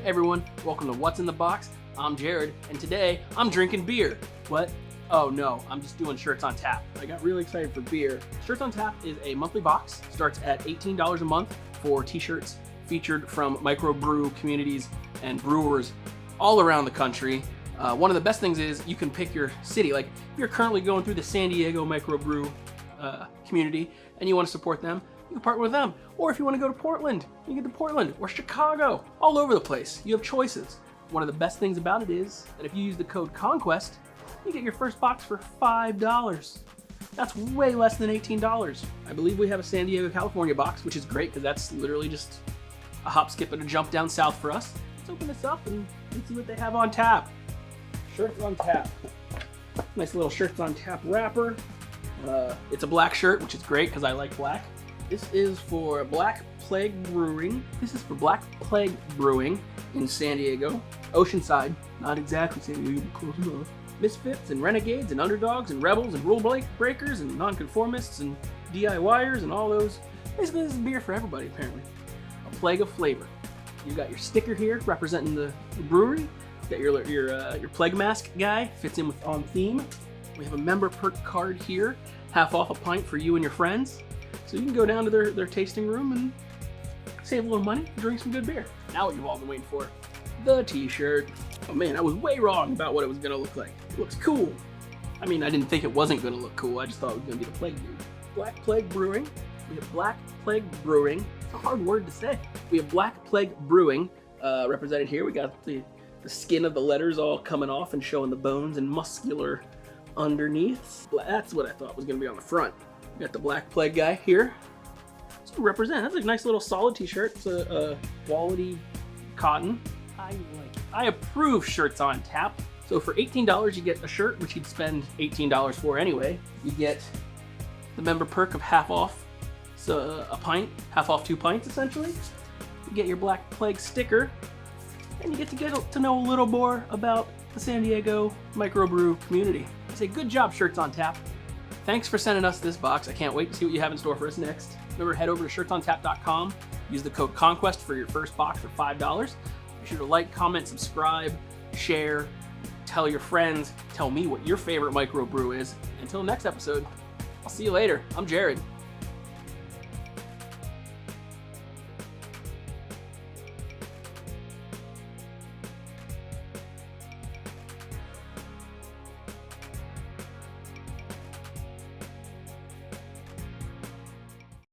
Hey everyone, welcome to What's in the Box. I'm Jared, and today I'm drinking beer. What? Oh no, I'm just doing Shirts on Tap. I got really excited for beer. Shirts on Tap is a monthly box. Starts at $18 a month for t-shirts featured from microbrew communities and brewers all around the country. One of the best things is you can pick your city. Like if you're currently going through the San Diego microbrew community and you want to support them, you can partner with them. Or if you want to go to Portland, you can get to Portland or Chicago, all over the place. You have choices. One of the best things about it is that if you use the code CONQUEST, you get your first box for $5. That's way less than $18. I believe we have a San Diego, California box, which is great because that's literally just a hop, skip, and a jump down south for us. Let's open this up and see what they have on tap. Shirts on Tap. Nice little Shirts on Tap wrapper. It's a black shirt, which is great because I like black. This is for Black Plague Brewing. This is for Black Plague Brewing in San Diego. Oceanside. Not exactly San Diego, but close enough. Misfits and renegades and underdogs and rebels and rule breakers and nonconformists and DIYers and all those. Basically, this is beer for everybody, apparently. A plague of flavor. You got your sticker here representing the brewery. You got your plague mask guy, fits in with on theme. We have a member perk card here, half off a pint for you and your friends. So you can go down to their tasting room and save a little money and drink some good beer. Now what you've all been waiting for, the t-shirt. Oh man, I was way wrong about what it was gonna look like. It looks cool. I mean, I didn't think it wasn't gonna look cool. I just thought it was gonna be the Plague Dude. Black Plague Brewing. We have Black Plague Brewing. It's a hard word to say. We have Black Plague Brewing represented here. We got the skin of the letters all coming off and showing the bones and muscular underneath. That's what I thought was gonna be on the front. We got the Black Plague guy here. So represent. That's a nice little solid t-shirt. It's a quality cotton. I like it. I approve Shirts on Tap. So for $18 you get a shirt, which you'd spend $18 for anyway. You get the member perk of half off, so a pint, half off 2 pints essentially. You get your Black Plague sticker, and you get to know a little more about the San Diego microbrew community. I say good job, Shirts on Tap. Thanks for sending us this box. I can't wait to see what you have in store for us next. Remember, head over to shirtsontap.com. Use the code CONQUEST for your first box for $5. Be sure to like, comment, subscribe, share, tell your friends, tell me what your favorite microbrew is. Until next episode, I'll see you later. I'm Jared.